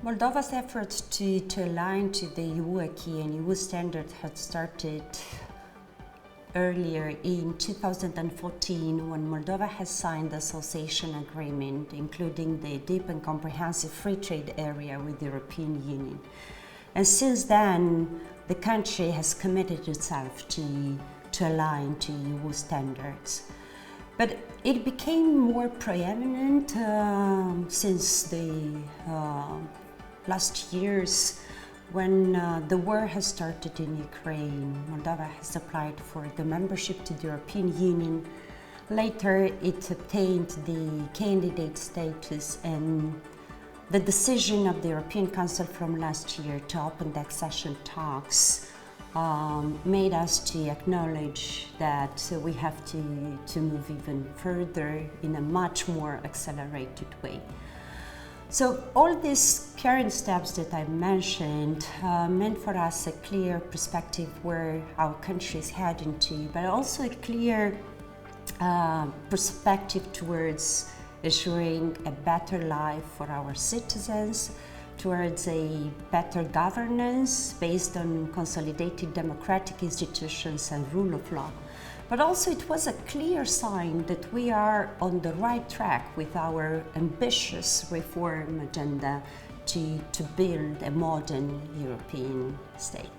Moldova's efforts to align to the EU acquis and EU standards had started earlier in 2014 when Moldova has signed the association agreement, including the deep and comprehensive free trade area with the European Union. And since then, the country has committed itself to align to EU standards. But it became more preeminent since the last years when the war has started in Ukraine. Moldova has applied for the membership to the European Union. Later, it obtained the candidate status, and the decision of the European Council from last year to open the accession talks made us to acknowledge that we have to move even further in a much more accelerated way. So all these current steps that I mentioned meant for us a clear perspective where our country is heading to, but also a clear perspective towards assuring a better life for our citizens, towards a better governance based on consolidated democratic institutions and rule of law. But also it was a clear sign that we are on the right track with our ambitious reform agenda to build a modern European state.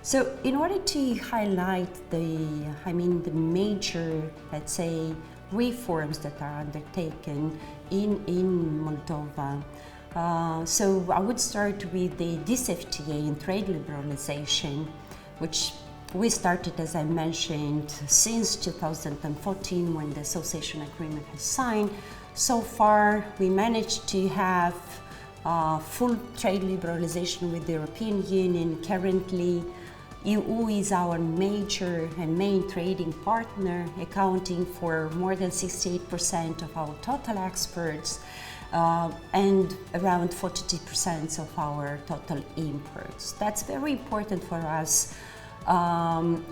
So in order to highlight the major, let's say, reforms that are undertaken in Moldova, so I would start with the DCFTA and trade liberalization, which we started, as I mentioned, since 2014 when the association agreement was signed. So far, we managed to have full trade liberalization with the European Union. Currently, EU is our major and main trading partner, accounting for more than 68% of our total exports and around 42% of our total imports. That's very important for us to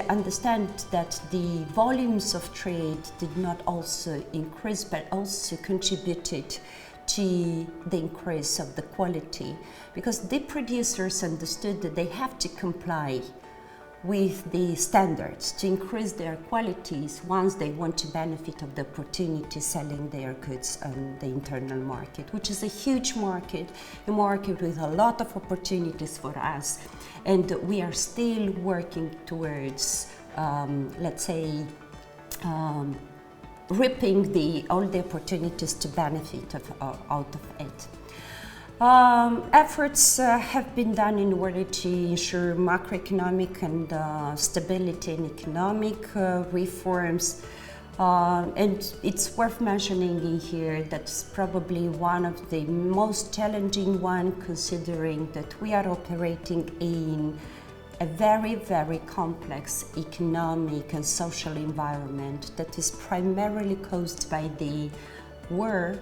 understand that the volumes of trade did not also increase, but also contributed to the increase of the quality, because the producers understood that they have to comply with the standards to increase their qualities once they want to benefit of the opportunity selling their goods on the internal market, which is a huge market, a market with a lot of opportunities for us. And we are still working towards, reaping all the opportunities to benefit out of it. Efforts have been done in order to ensure macroeconomic and stability and economic reforms. And it's worth mentioning in here that's probably one of the most challenging one, considering that we are operating in a very, very complex economic and social environment that is primarily caused by the war,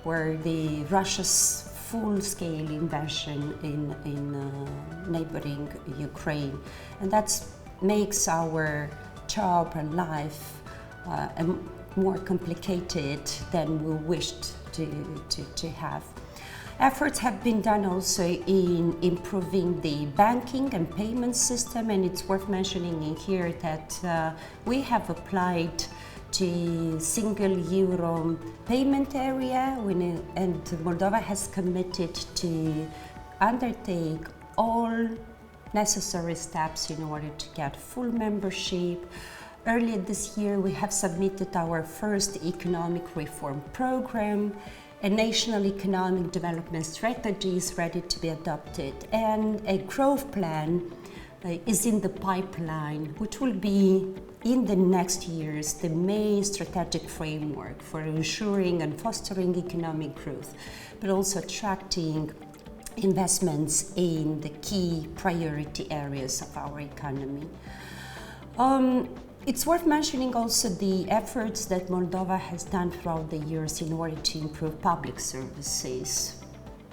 where the Russia's full-scale invasion in neighboring Ukraine, and that makes our job and life more complicated than we wished to have. Efforts have been done also in improving the banking and payment system, and it's worth mentioning in here that we have applied to single euro payment area, and Moldova has committed to undertake all necessary steps in order to get full membership. Earlier this year, we have submitted our first economic reform program. A national economic development strategy is ready to be adopted, and a growth plan is in the pipeline, which will be in the next years the main strategic framework for ensuring and fostering economic growth, but also attracting investments in the key priority areas of our economy. It's worth mentioning also the efforts that Moldova has done throughout the years in order to improve public services.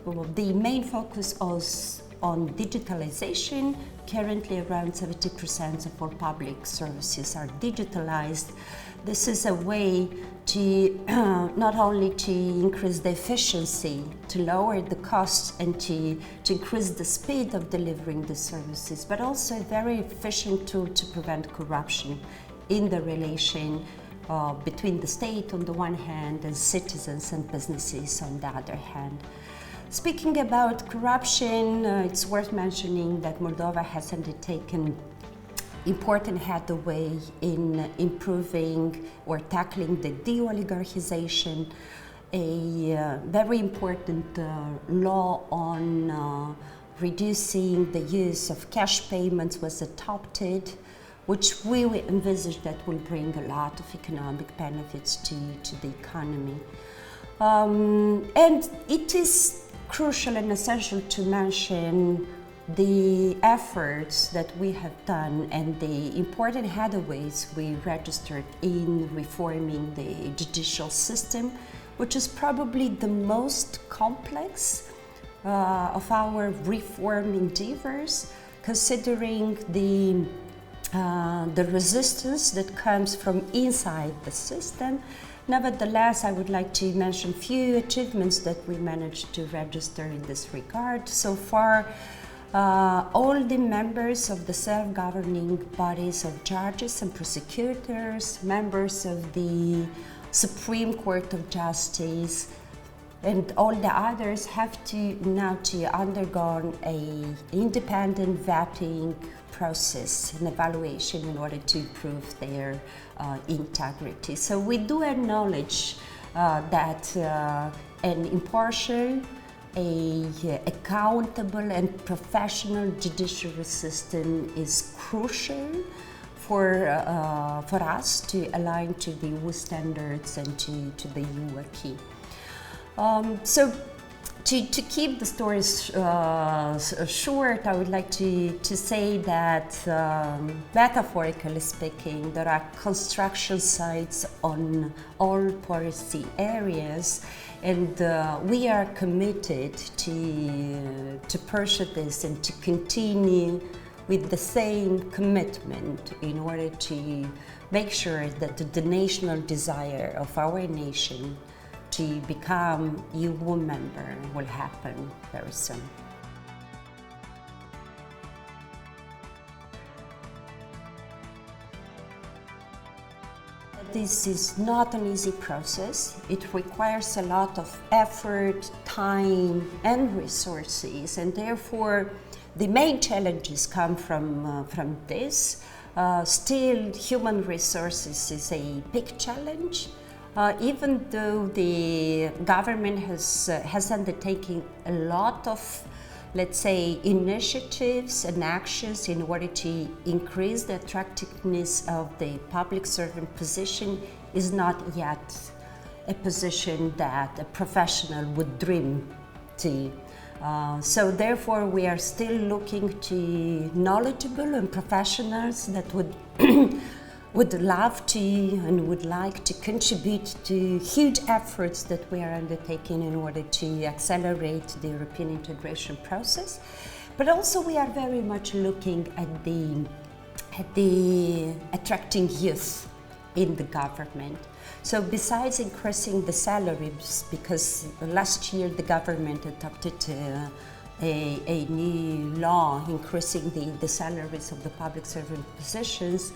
The main focus was on digitalization. Currently, around 70% of all public services are digitalized. This is a way to not only to increase the efficiency, to lower the costs, and to increase the speed of delivering the services, but also a very efficient tool to prevent corruption in the relation between the state on the one hand and citizens and businesses on the other hand. Speaking about corruption, it's worth mentioning that Moldova has undertaken important headway in improving or tackling the de-oligarchization. A very important law on reducing the use of cash payments was adopted, which we envisage that will bring a lot of economic benefits to the economy. And it is crucial and essential to mention the efforts that we have done and the important headways we registered in reforming the judicial system, which is probably the most complex of our reform endeavors, considering the resistance that comes from inside the system. Nevertheless, I would like to mention a few achievements that we managed to register in this regard. So far, all the members of the self-governing bodies of judges and prosecutors, members of the Supreme Court of Justice, and all the others have to now undergo an independent vetting process and evaluation in order to improve their integrity. So we do acknowledge that an impartial, accountable and professional judiciary system is crucial for us to align to the EU standards and to the EU acquis. So to keep the stories short, I would like to say that, metaphorically speaking, there are construction sites on all policy areas, and we are committed to pursue this and to continue with the same commitment in order to make sure that the national desire of our nation to become EU member will happen very soon. This is not an easy process. It requires a lot of effort, time, and resources, and therefore the main challenges come from this. Still, human resources is a big challenge. Even though the government has undertaken a lot of, let's say, initiatives and actions in order to increase the attractiveness of the public servant position, is not yet a position that a professional would dream to. So therefore, we are still looking to knowledgeable and professionals that would love to and would like to contribute to huge efforts that we are undertaking in order to accelerate the European integration process. But also we are very much looking at the attracting youth in the government. So besides increasing the salaries, because last year the government adopted a new law increasing the salaries of the public servant positions,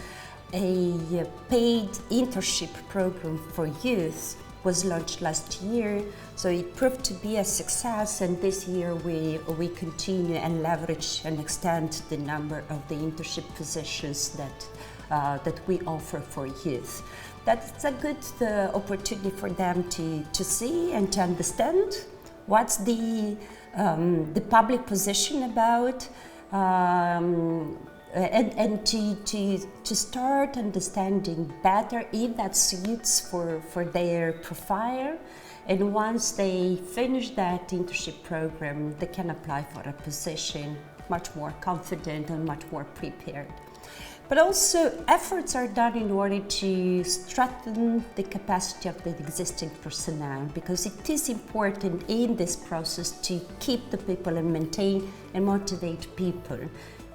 a paid internship program for youth was launched last year, so it proved to be a success, and this year we continue and leverage and extend the number of the internship positions that we offer for youth. That's a good opportunity for them to see and to understand what's the public position about, and to start understanding better if that suits for their profile. And once they finish that internship program, they can apply for a position much more confident and much more prepared. But also efforts are done in order to strengthen the capacity of the existing personnel, because it is important in this process to keep the people and maintain and motivate people.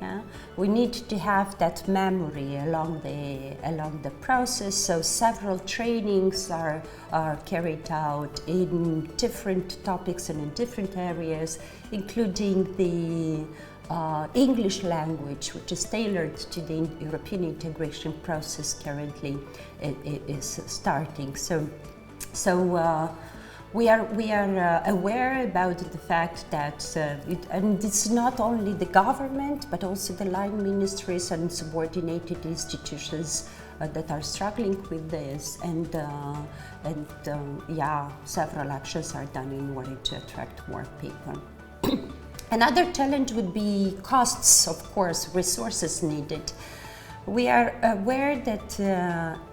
Yeah? We need to have that memory along the process. So several trainings are carried out in different topics and in different areas, including the English language, which is tailored to the European integration process currently is starting. So we are aware about the fact that and it's not only the government but also the line ministries and subordinated institutions that are struggling with this, and several actions are done in order to attract more people. Another challenge would be costs, of course, resources needed. We are aware that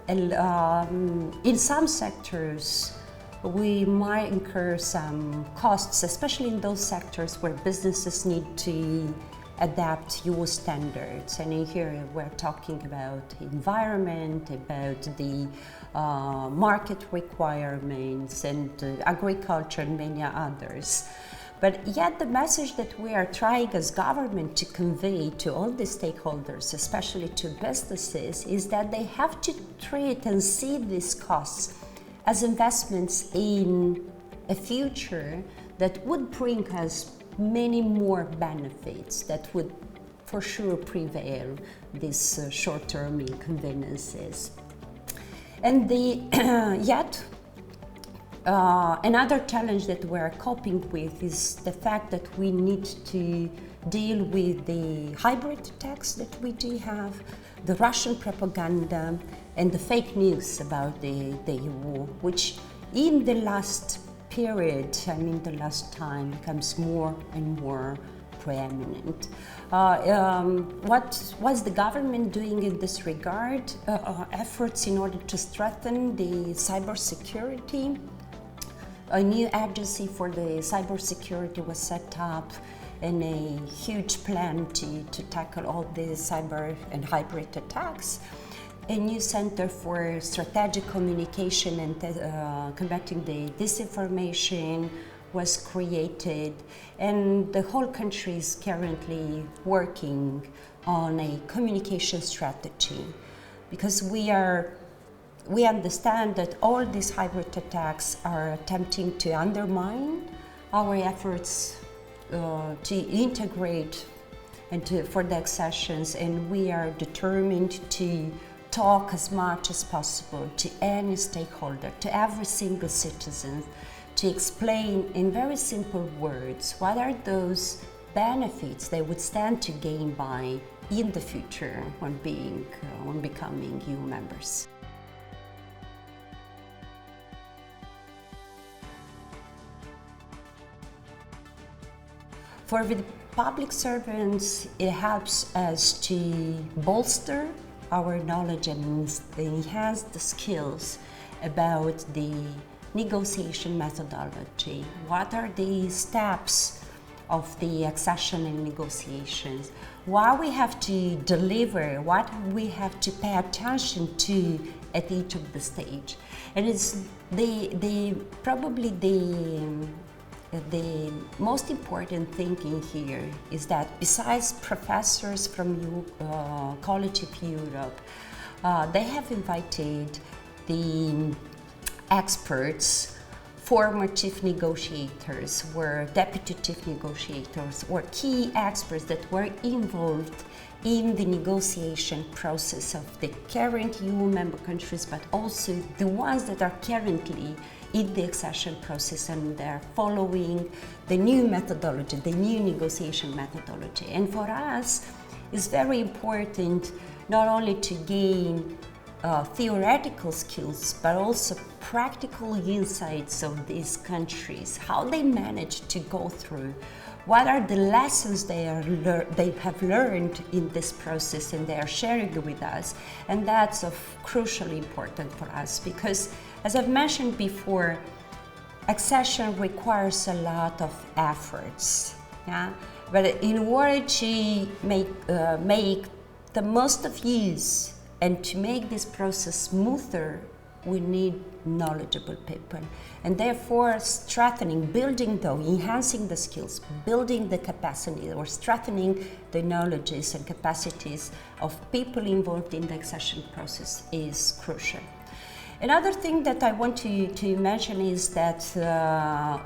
in some sectors we might incur some costs, especially in those sectors where businesses need to adapt EU standards. And in here we're talking about environment, about the market requirements, and agriculture, and many others. But yet the message that we are trying as government to convey to all the stakeholders, especially to businesses, is that they have to treat and see these costs as investments in a future that would bring us many more benefits that would for sure prevail these short-term inconveniences. And another challenge that we're coping with is the fact that we need to deal with the hybrid attacks that we do have, the Russian propaganda, and the fake news about the EU, which in the last period, the last time, becomes more and more preeminent. What was the government doing in this regard? Efforts in order to strengthen the cybersecurity. A new agency for the cybersecurity was set up, and a huge plan to tackle all the cyber and hybrid attacks. A new center for strategic communication and combating the disinformation was created, and the whole country is currently working on a communication strategy, because we understand that all these hybrid attacks are attempting to undermine our efforts to integrate and for the accessions, and we are determined to talk as much as possible to any stakeholder, to every single citizen, to explain in very simple words what are those benefits they would stand to gain by in the future when becoming EU members. For the public servants, it helps us to bolster our knowledge and enhance the skills about the negotiation methodology. What are the steps of the accession and negotiations? What we have to deliver, what we have to pay attention to at each of the stage. And it's probably the most important thing in here is that besides professors from College of Europe, they have invited the experts, former chief negotiators, or deputy chief negotiators, or key experts that were involved in the negotiation process of the current EU member countries, but also the ones that are currently in the accession process and they're following the new methodology, the new negotiation methodology. And for us, it's very important not only to gain theoretical skills, but also practical insights of these countries, how they manage to go through, what are the lessons they have learned in this process and they are sharing with us. And that's of crucially important for us because, as I've mentioned before, accession requires a lot of efforts. Yeah? But in order to make the most of use and to make this process smoother we need knowledgeable people. And therefore enhancing the skills, building the capacity, or strengthening the knowledges and capacities of people involved in the accession process is crucial. Another thing that I want to mention is that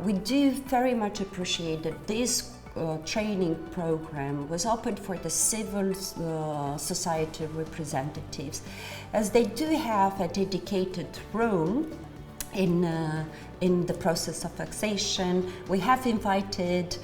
we do very much appreciate that this training program was open for the civil society representatives, as they do have a dedicated role in the process of accession. We have invited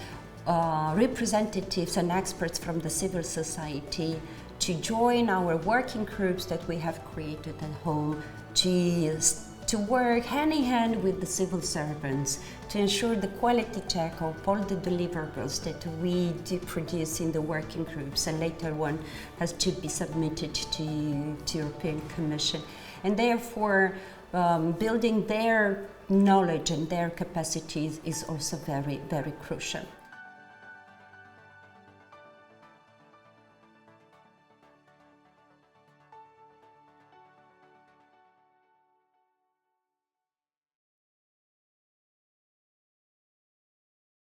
representatives and experts from the civil society to join our working groups that we have created at home, to work hand in hand with the civil servants to ensure the quality check of all the deliverables that we do produce in the working groups, and later on has to be submitted to European Commission. And therefore, building their knowledge and their capacities is also very, very crucial.